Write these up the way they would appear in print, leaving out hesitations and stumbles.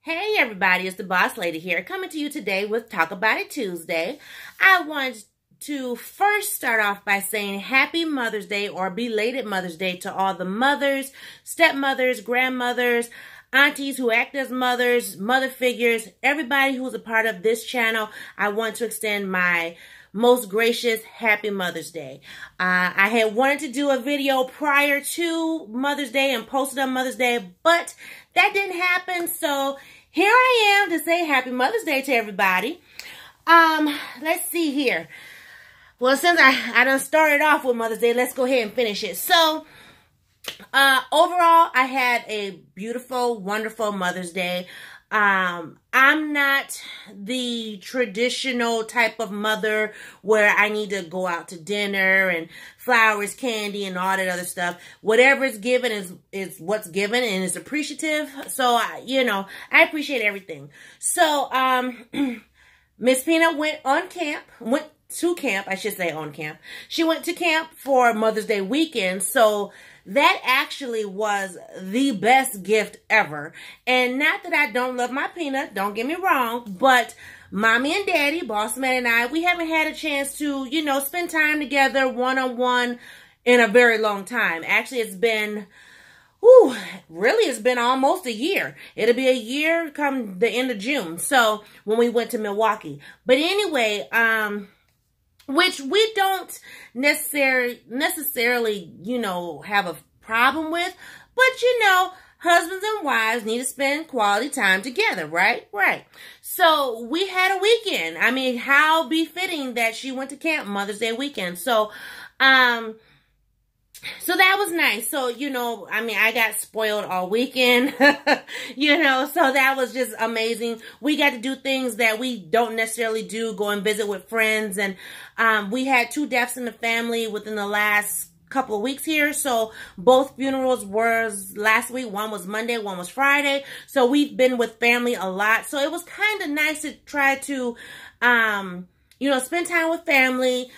Hey everybody, it's the Boss Lady here, coming to you today with Talk About It Tuesday. I want to first start off by saying Happy Mother's Day or belated Mother's Day to all the mothers, stepmothers, grandmothers, aunties who act as mothers, mother figures, everybody who's a part of this channel. I want to extend my most gracious Happy Mother's Day. I had wanted to do a video prior to Mother's Day and post it on Mother's Day, but that didn't happen, so here I am to say Happy Mother's Day to everybody. Let's see here. Well, since I done started off with Mother's Day, let's go ahead and finish it. So, overall, I had a beautiful, wonderful Mother's Day. I'm not the traditional type of mother where I need to go out to dinner and flowers, candy, and all that other stuff. Whatever is given is what's given and is appreciative. So, I appreciate everything. So, Miss Peanut went to camp. She went to camp for Mother's Day weekend. So that actually was the best gift ever. And not that I don't love my Peanut, don't get me wrong, but Mommy and Daddy, Boss Man and I, we haven't had a chance to, spend time together one-on-one in a very long time. Actually, it's been almost a year. It'll be a year come the end of June. So when we went to Milwaukee. But anyway, which we don't necessarily, have a problem with. But, husbands and wives need to spend quality time together, right? Right. So we had a weekend. I mean, how befitting that she went to camp Mother's Day weekend. So, so that was nice. So, I got spoiled all weekend, so that was just amazing. We got to do things that we don't necessarily do, go and visit with friends. And we had 2 deaths in the family within the last couple of weeks here. So both funerals was last week. One was Monday, one was Friday. So we've been with family a lot. So it was kind of nice to try to, spend time with family,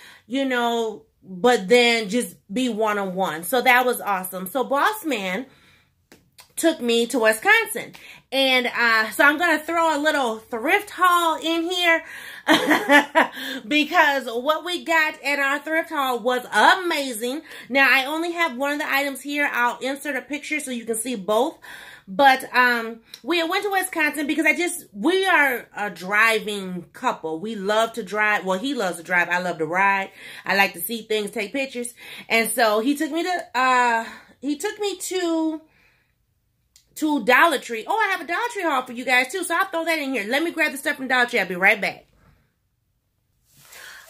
but then just be one-on-one. So that was awesome. So Boss Man took me to Wisconsin. And so I'm going to throw a little thrift haul in here because what we got at our thrift haul was amazing. Now, I only have one of the items here. I'll insert a picture so you can see both. But we went to Wisconsin because we are a driving couple. We love to drive. Well, he loves to drive. I love to ride. I like to see things, take pictures. And so he took me to Dollar Tree. Oh, I have a Dollar Tree haul for you guys too. So I'll throw that in here. Let me grab the stuff from Dollar Tree. I'll be right back.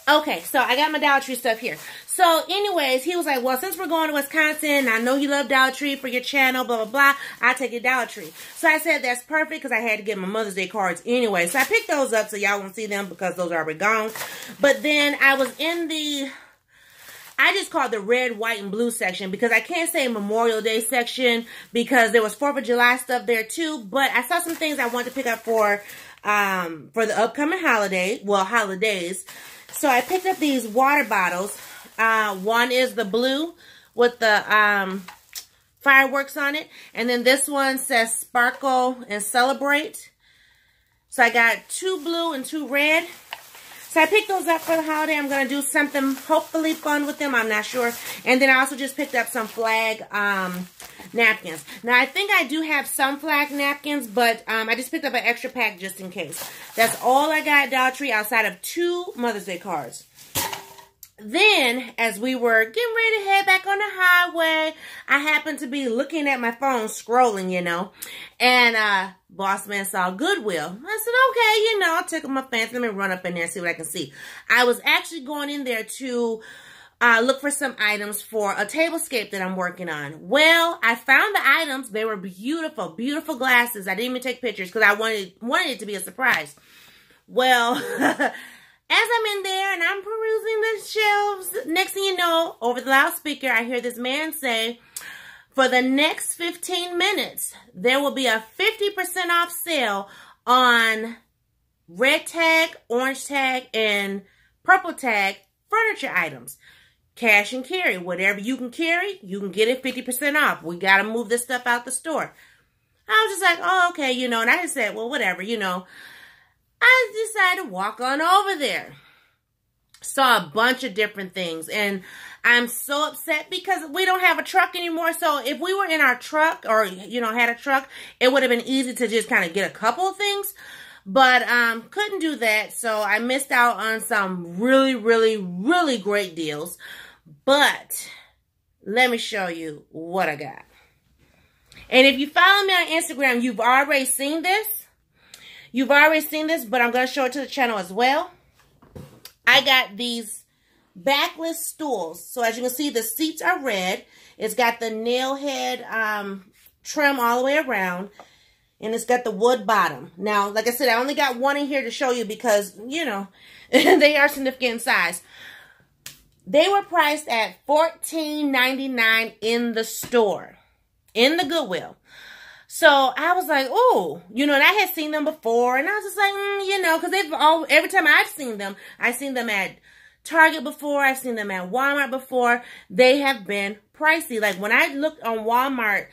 Okay, so I got my Dollar Tree stuff here. So anyways, he was like, well, since we're going to Wisconsin, I know you love Dollar Tree for your channel, blah, blah, blah. I'll take you to Dollar Tree. So I said, that's perfect because I had to get my Mother's Day cards anyway. So I picked those up so y'all won't see them because those are already gone. But then I was in I just called the red, white, and blue section because I can't say Memorial Day section because there was 4th of July stuff there too. But I saw some things I wanted to pick up for the upcoming holidays. So I picked up these water bottles. One is the blue with the fireworks on it. And then this one says Sparkle and Celebrate. So I got 2 blue and 2 red. So I picked those up for the holiday. I'm going to do something hopefully fun with them. I'm not sure. And then I also just picked up some flag napkins. Now, I think I do have some flag napkins, but I just picked up an extra pack just in case. That's all I got at Dollar Tree outside of 2 Mother's Day cards. Then, as we were getting ready to head back on the highway, I happened to be looking at my phone, scrolling, and Boss Man saw Goodwill. I said, okay, I'll tickle my fancy. Let me run up in there and see what I can see. I was actually going in there to look for some items for a tablescape that I'm working on. Well, I found the items. They were beautiful, beautiful glasses. I didn't even take pictures because I wanted it to be a surprise. Well, as I'm in there and I'm perusing the shelves, next thing you know, over the loudspeaker, I hear this man say, for the next 15 minutes, there will be a 50% off sale on red tag, orange tag, and purple tag furniture items. Cash and carry. Whatever you can carry, you can get it 50% off. We got to move this stuff out the store. I was just like, oh, okay, you know, and I just said, well, whatever, you know. I decided to walk on over there. Saw a bunch of different things, and I'm so upset because we don't have a truck anymore. So if we were in our truck or, you know, had a truck, it would have been easy to just kind of get a couple of things. But couldn't do that, so I missed out on some really, really, really great deals. But let me show you what I got. And if you follow me on Instagram, you've already seen this. You've already seen this, but I'm going to show it to the channel as well. I got these backless stools. So as you can see, the seats are red. It's got the nail head trim all the way around. And it's got the wood bottom. Now, like I said, I only got one in here to show you because, you know, they are significant in size. They were priced at $14.99 in the store, in the Goodwill. So I was like, oh, you know, and I had seen them before. And I was just like, you know, because every time I've seen them at Target before. I've seen them at Walmart before. They have been pricey. Like when I looked on Walmart,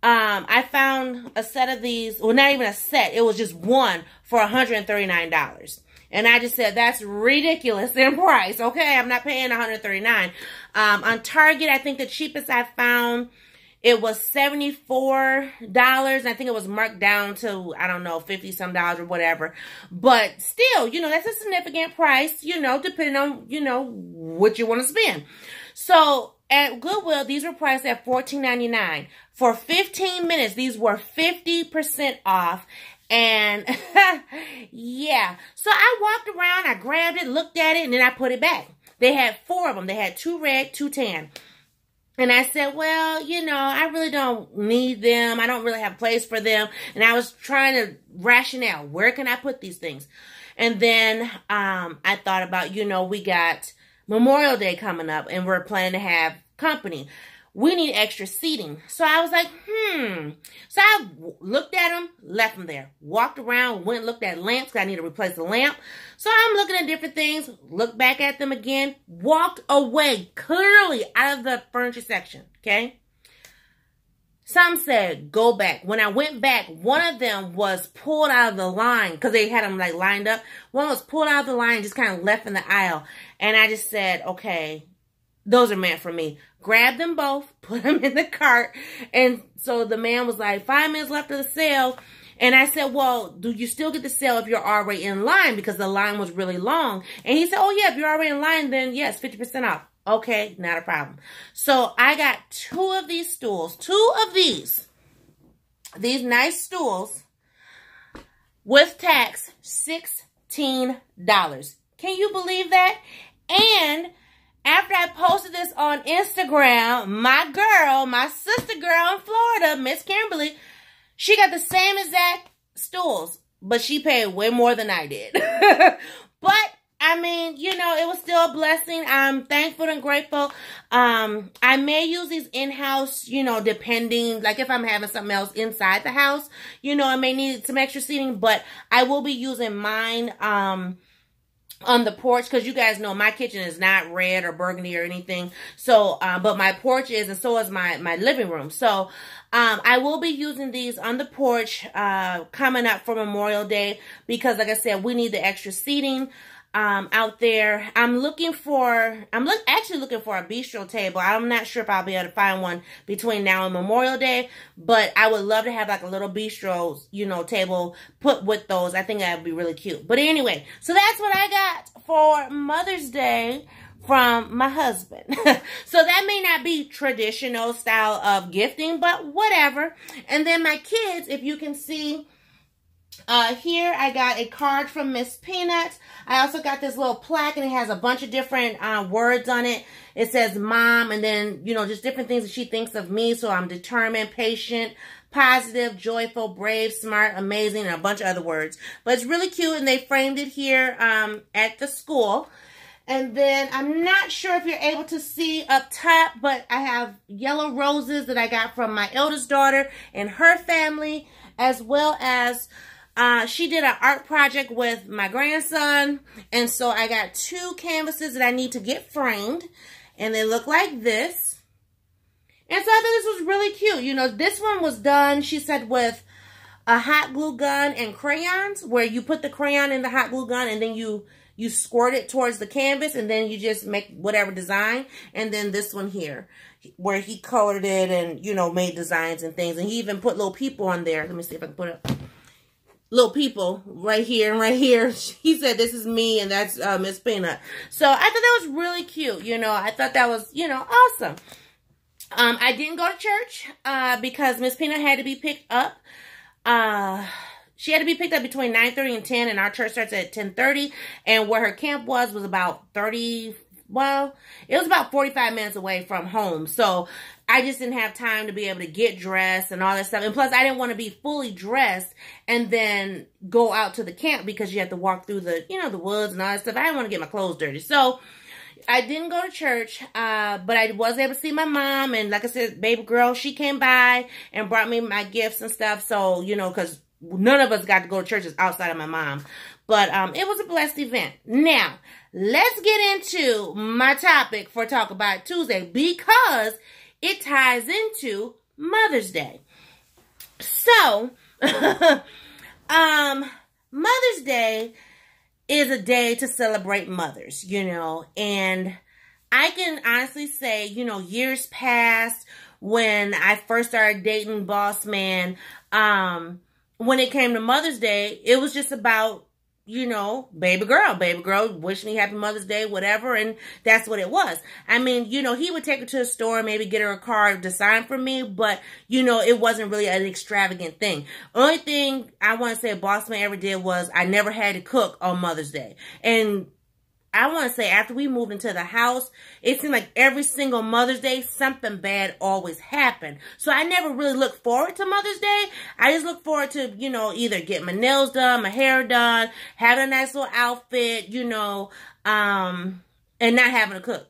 I found a set of these, well, not even a set. It was just one for $139. And I just said, that's ridiculous in price. Okay, I'm not paying $139. On Target, I think the cheapest I found, it was $74. I think it was marked down to, I don't know, 50-some dollars or whatever. But still, you know, that's a significant price, you know, depending on, you know, what you want to spend. So at Goodwill, these were priced at $14.99. For 15 minutes, these were 50% off. And yeah, so I walked around, I grabbed it, looked at it, and then I put it back. They had 4 of them. They had 2 red, 2 tan. And I said, well, you know, I really don't need them. I don't really have a place for them. And I was trying to ration out, where can I put these things? And then I thought about, you know, we got Memorial Day coming up, and we're planning to have company. We need extra seating. So I was like, So I looked at them, left them there. Walked around, went and looked at lamps, because I need to replace the lamp. So I'm looking at different things, looked back at them again, walked away clearly out of the furniture section, okay? Some said, go back. When I went back, one of them was pulled out of the line, because they had them like lined up. One was pulled out of the line, just kind of left in the aisle. And I just said, okay, those are meant for me. Grabbed them both, put them in the cart. And so the man was like, 5 minutes left of the sale. And I said, well, do you still get the sale if you're already in line? Because the line was really long. And he said, oh yeah, if you're already in line, then yes, 50% off. Okay, not a problem. So I got 2 of these stools, 2 of these nice stools with tax, $16. Can you believe that? And after I posted this on Instagram, my girl, my sister girl in Florida, Miss Kimberly, she got the same exact stools, but she paid way more than I did. But, I mean, you know, it was still a blessing. I'm thankful and grateful. I may use these in-house, you know, depending, like if I'm having something else inside the house, you know, I may need some extra seating, but I will be using mine, on the porch, because you guys know my kitchen is not red or burgundy or anything. So, but my porch is, and so is my living room. So, I will be using these on the porch, coming up for Memorial Day, because like I said, we need the extra seating, out there. I'm actually looking for a bistro table. I'm not sure if I'll be able to find one between now and Memorial Day, but I would love to have like a little bistro, you know, table put with those. I think that would be really cute. But anyway, so that's what I got for Mother's Day from my husband. So that may not be traditional style of gifting, but whatever. And then my kids, if you can see, here I got a card from Miss Peanuts. I also got this little plaque, and it has a bunch of different words on it. It says mom, and then, you know, just different things that she thinks of me. So I'm determined, patient, positive, joyful, brave, smart, amazing, and a bunch of other words. But it's really cute, and they framed it here at the school. And then I'm not sure if you're able to see up top, but I have yellow roses that I got from my eldest daughter and her family, as well as she did an art project with my grandson. And so I got 2 canvases that I need to get framed. And they look like this. And so I thought this was really cute. You know, this one was done, she said, with a hot glue gun and crayons, where you put the crayon in the hot glue gun and then you squirt it towards the canvas and then you just make whatever design. And then this one here, where he colored it and, you know, made designs and things. And he even put little people on there. Let me see if I can put it. Little people right here and right here. He said, this is me, and that's Miss Peanut. So I thought that was really cute. You know, I thought that was, you know, awesome. I didn't go to church because Miss Peanut had to be picked up. She had to be picked up between 9:30 and 10, and our church starts at 10:30. And where her camp was about 45 minutes away from home. So I just didn't have time to be able to get dressed and all that stuff. And plus, I didn't want to be fully dressed and then go out to the camp because you have to walk through the, you know, the woods and all that stuff. I didn't want to get my clothes dirty. So I didn't go to church, but I was able to see my mom. And like I said, baby girl, she came by and brought me my gifts and stuff. So, you know, because none of us got to go to churches outside of my mom. But it was a blessed event. Now, let's get into my topic for Talk About Tuesday, because it ties into Mother's Day. So, Mother's Day is a day to celebrate mothers, you know, and I can honestly say, you know, years past when I first started dating Boss Man, when it came to Mother's Day, it was just about, you know, baby girl wish me happy Mother's Day, whatever. And that's what it was. I mean, you know, he would take her to the store, maybe get her a card to sign for me, but, you know, it wasn't really an extravagant thing. Only thing I want to say Boss Man ever did was I never had to cook on Mother's Day. And I want to say after we moved into the house, it seemed like every single Mother's Day, something bad always happened. So I never really looked forward to Mother's Day. I just look forward to, you know, either getting my nails done, my hair done, having a nice little outfit, you know, and not having to cook.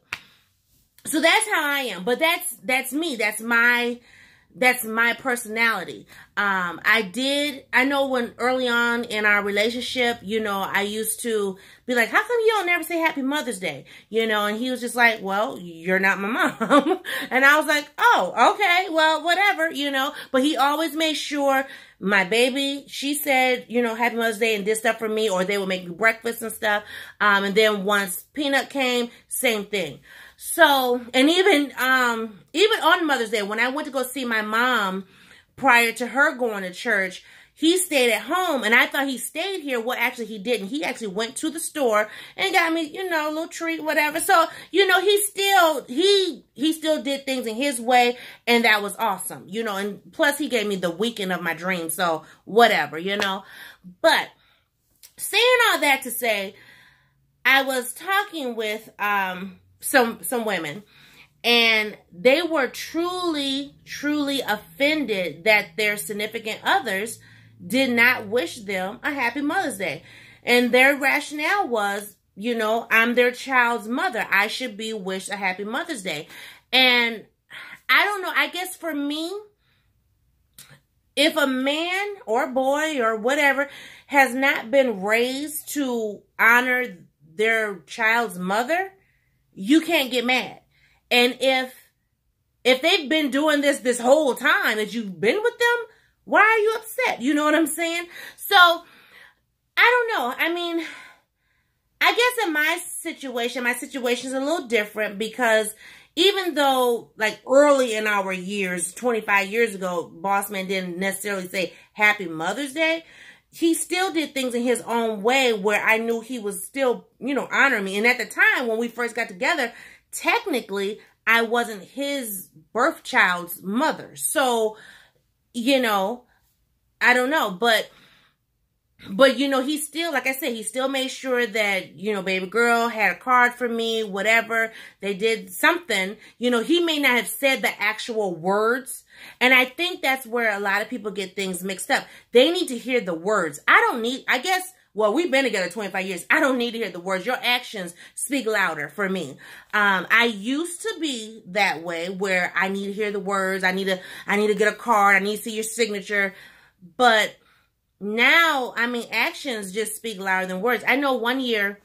So that's how I am. But that's me. That's my personality. I know when early on in our relationship, you know, I used to be like, how come you don't never say Happy Mother's Day? You know, and he was just like, well, you're not my mom. And I was like, oh, okay, well, whatever, you know, but he always made sure my baby, she said, you know, Happy Mother's Day and did stuff for me, or they would make me breakfast and stuff. And then once Peanut came, same thing. So, and even on Mother's Day, when I went to go see my mom prior to her going to church, he stayed at home, and I thought he stayed here. Well, actually, he didn't. He actually went to the store and got me, you know, a little treat, whatever. So, you know, he still did things in his way, and that was awesome, you know. And plus, he gave me the weekend of my dreams, so whatever, you know. But saying all that to say, I was talking with some women, and they were truly offended that their significant others did not wish them a happy Mother's Day. And their rationale was, you know, I'm their child's mother. I should be wished a happy Mother's Day. And I don't know, I guess for me, if a man or boy or whatever has not been raised to honor their child's mother, you can't get mad. And if they've been doing this whole time that you've been with them, why are you upset? You know what I'm saying? So, I don't know. I mean, I guess in my situation is a little different, because even though, like, early in our years, 25 years ago, Boss Man didn't necessarily say Happy Mother's Day, he still did things in his own way where I knew he was still, you know, honoring me. And at the time when we first got together, technically, I wasn't his birth child's mother. So, you know, I don't know. But, you know, he still, like I said, he still made sure that, you know, baby girl had a card for me, whatever. They did something. You know, he may not have said the actual words. And I think that's where a lot of people get things mixed up. They need to hear the words. I guess, well, we've been together 25 years. I don't need to hear the words. Your actions speak louder for me. I used to be that way where I need to hear the words. I need to get a card. I need to see your signature. But now, I mean, actions just speak louder than words. I know one year,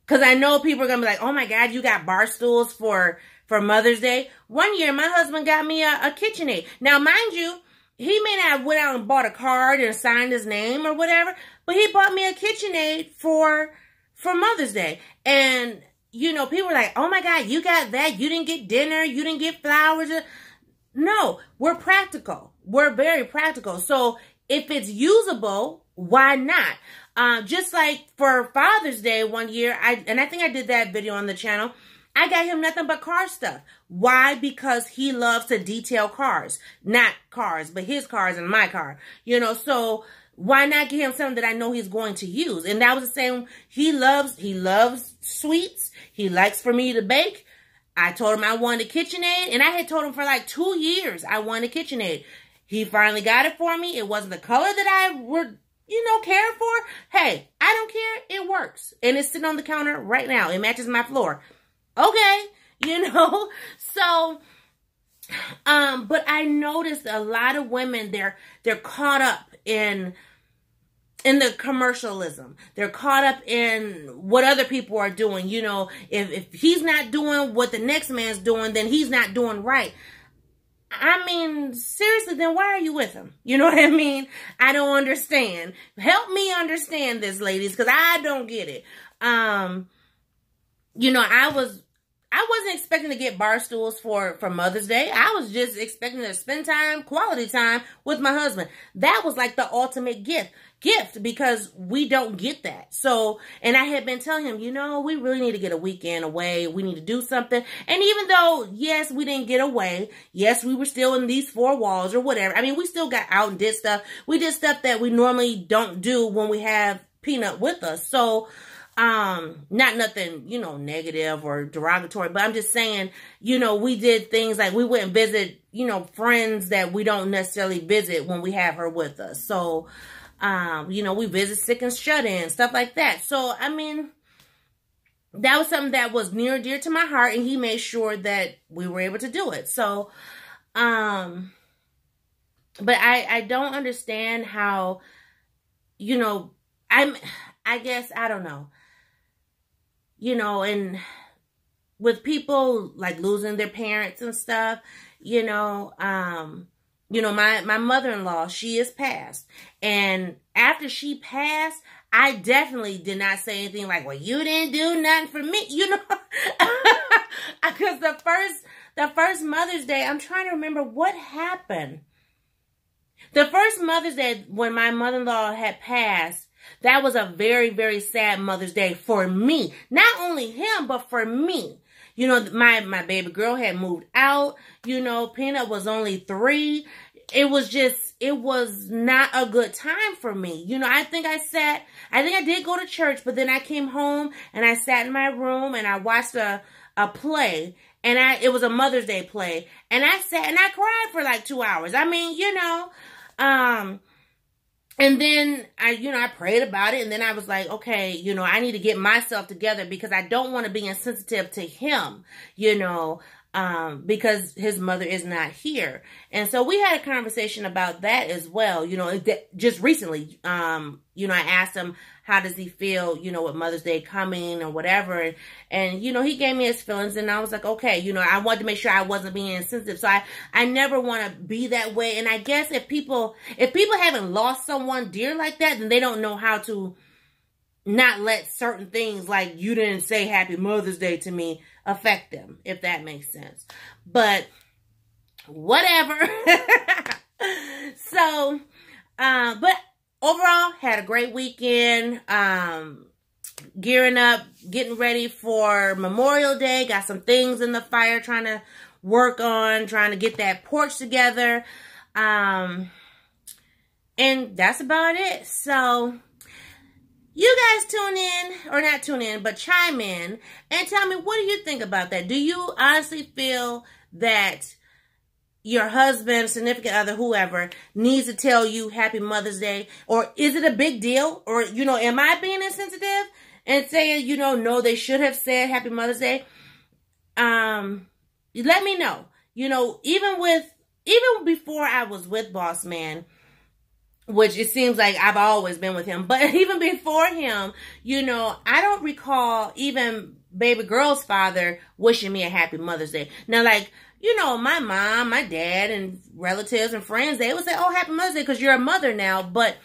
because I know people are going to be like, oh my God, you got bar stools for Mother's Day. One year, my husband got me a KitchenAid. Now, mind you, he may not have went out and bought a card and signed his name or whatever, but he bought me a KitchenAid for Mother's Day. And, you know, people were like, oh my God, you got that? You didn't get dinner? You didn't get flowers? No, we're practical. We're very practical. So if it's usable, why not? Just like for Father's Day one year, I think I did that video on the channel. I got him nothing but car stuff. Why? Because he loves to detail cars. Not cars, but his cars and my car. You know, so why not get him something that I know he's going to use? And that was the same. He loves sweets. He likes for me to bake. I told him I wanted a KitchenAid, and I had told him for like 2 years I wanted a KitchenAid. He finally got it for me. It wasn't the color that I would, you know, care for. Hey, I don't care. It works. And it's sitting on the counter right now. It matches my floor. Okay, you know, so, but I noticed a lot of women, they're caught up in the commercialism. They're caught up in what other people are doing. You know, if he's not doing what the next man's doing, then he's not doing right. I mean, seriously, then why are you with him? You know what I mean? I don't understand. Help me understand this, ladies, because I don't get it. You know, I wasn't expecting to get bar stools for Mother's Day. I was just expecting to spend quality time with my husband. That was like the ultimate gift because we don't get that. So, and I had been telling him, you know, we really need to get a weekend away. We need to do something. And even though, yes, we didn't get away. Yes, we were still in these four walls or whatever. I mean, we still got out and did stuff. We did stuff that we normally don't do when we have Peanut with us. So, not nothing, you know, negative or derogatory, but I'm just saying, you know, we did things like we went and visit, you know, friends that we don't necessarily visit when we have her with us. So, you know, we visit sick and shut in, stuff like that. So, I mean, that was something that was near and dear to my heart, and he made sure that we were able to do it. So, but I don't understand how, you know, I guess, I don't know. You know, and with people like losing their parents and stuff, you know, my mother-in-law, she is passed. And after she passed, I definitely did not say anything like, well, you didn't do nothing for me, you know, because the first Mother's Day, I'm trying to remember what happened. The first Mother's Day when my mother-in-law had passed, that was a very, very sad Mother's Day for me. Not only him, but for me. You know, my baby girl had moved out. You know, Peanut was only 3. It was not a good time for me. You know, I think I did go to church, but then I came home and I sat in my room and I watched a play. And it was a Mother's Day play. And I sat and I cried for like 2 hours. I mean, you know, and then I prayed about it, and then I was like, okay, you know, I need to get myself together because I don't want to be insensitive to him, you know, because his mother is not here. And so we had a conversation about that as well, you know, just recently. You know, I asked him, how does he feel, you know, with Mother's Day coming or whatever. And, you know, he gave me his feelings, and I was like, okay, you know, I wanted to make sure I wasn't being insensitive. So I never want to be that way. And I guess if people haven't lost someone dear like that, then they don't know how to not let certain things like you didn't say Happy Mother's Day to me affect them, if that makes sense. But whatever. So, but overall, had a great weekend. Gearing up, getting ready for Memorial Day. Got some things in the fire, trying to work on, trying to get that porch together. And that's about it. So, you guys tune in, or not tune in, but chime in and tell me, what do you think about that? Do you honestly feel that your husband, significant other, whoever, needs to tell you Happy Mother's Day? Or is it a big deal? Or, you know, am I being insensitive and saying, you know, no, they should have said Happy Mother's Day? Let me know. You know, even before I was with Boss Man, which it seems like I've always been with him, but even before him, you know, I don't recall even baby girl's father wishing me a Happy Mother's Day. Now, like, you know, my mom, my dad, and relatives and friends, they would say, oh, happy Mother's Day, because you're a mother now. But,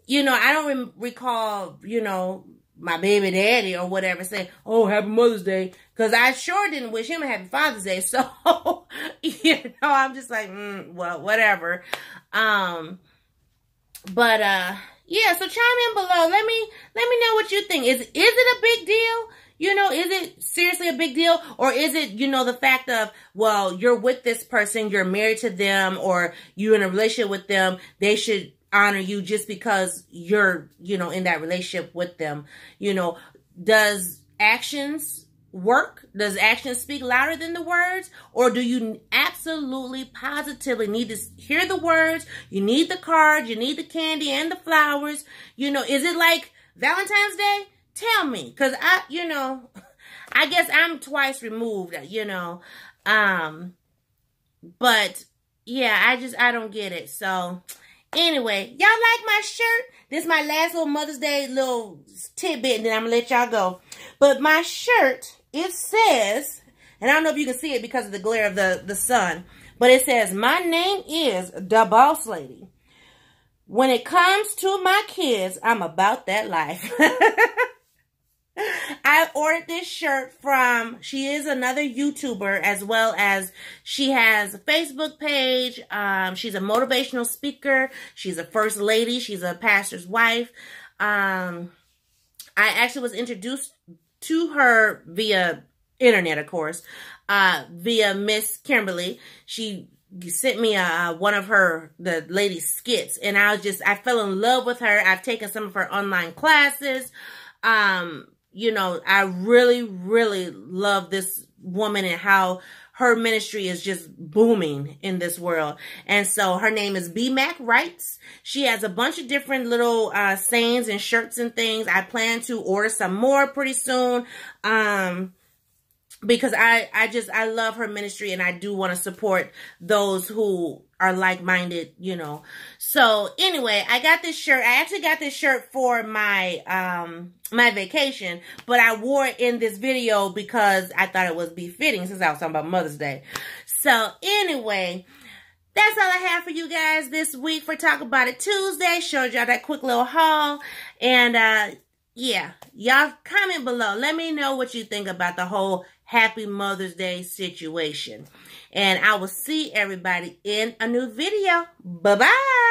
you know, I don't recall, you know, my baby daddy or whatever saying, oh, happy Mother's Day, because I sure didn't wish him a happy Father's Day. So, you know, I'm just like, well, whatever. Yeah, so chime in below. Let me know what you think. Is it a big deal? You know, is it seriously a big deal? Or is it, you know, the fact of, well, you're with this person, you're married to them, or you're in a relationship with them, they should honor you just because you're, you know, in that relationship with them. You know, does actions work? Does actions speak louder than the words? Or do you absolutely, positively need to hear the words? You need the card, you need the candy and the flowers. You know, is it like Valentine's Day? Tell me, because you know, I guess I'm twice removed, you know. But yeah, I don't get it. So anyway, y'all like my shirt? This is my last little Mother's Day little tidbit, and then I'm gonna let y'all go. But my shirt, it says, and I don't know if you can see it because of the glare of the sun, but it says, my name is the Boss Lady. When it comes to my kids, I'm about that life. I ordered this shirt from, she is another YouTuber, as well as she has a Facebook page. She's a motivational speaker. She's a first lady. She's a pastor's wife. I actually was introduced to her via internet, of course, via Miss Kimberly. She sent me one of the lady's skits, and I fell in love with her. I've taken some of her online classes. You know, I really, really love this woman and how her ministry is just booming in this world. And so her name is B Mac Writes. She has a bunch of different little sayings and shirts and things. I plan to order some more pretty soon. Because I love her ministry, and I do want to support those who are like-minded, you know. So anyway, I got this shirt. I actually got this shirt for my my vacation, but I wore it in this video because I thought it was befitting since I was talking about Mother's Day. So anyway, that's all I have for you guys this week for Talk About It Tuesday. Showed y'all that quick little haul. And yeah, y'all comment below. Let me know what you think about the whole Happy Mother's Day situation. And I will see everybody in a new video. Bye-bye.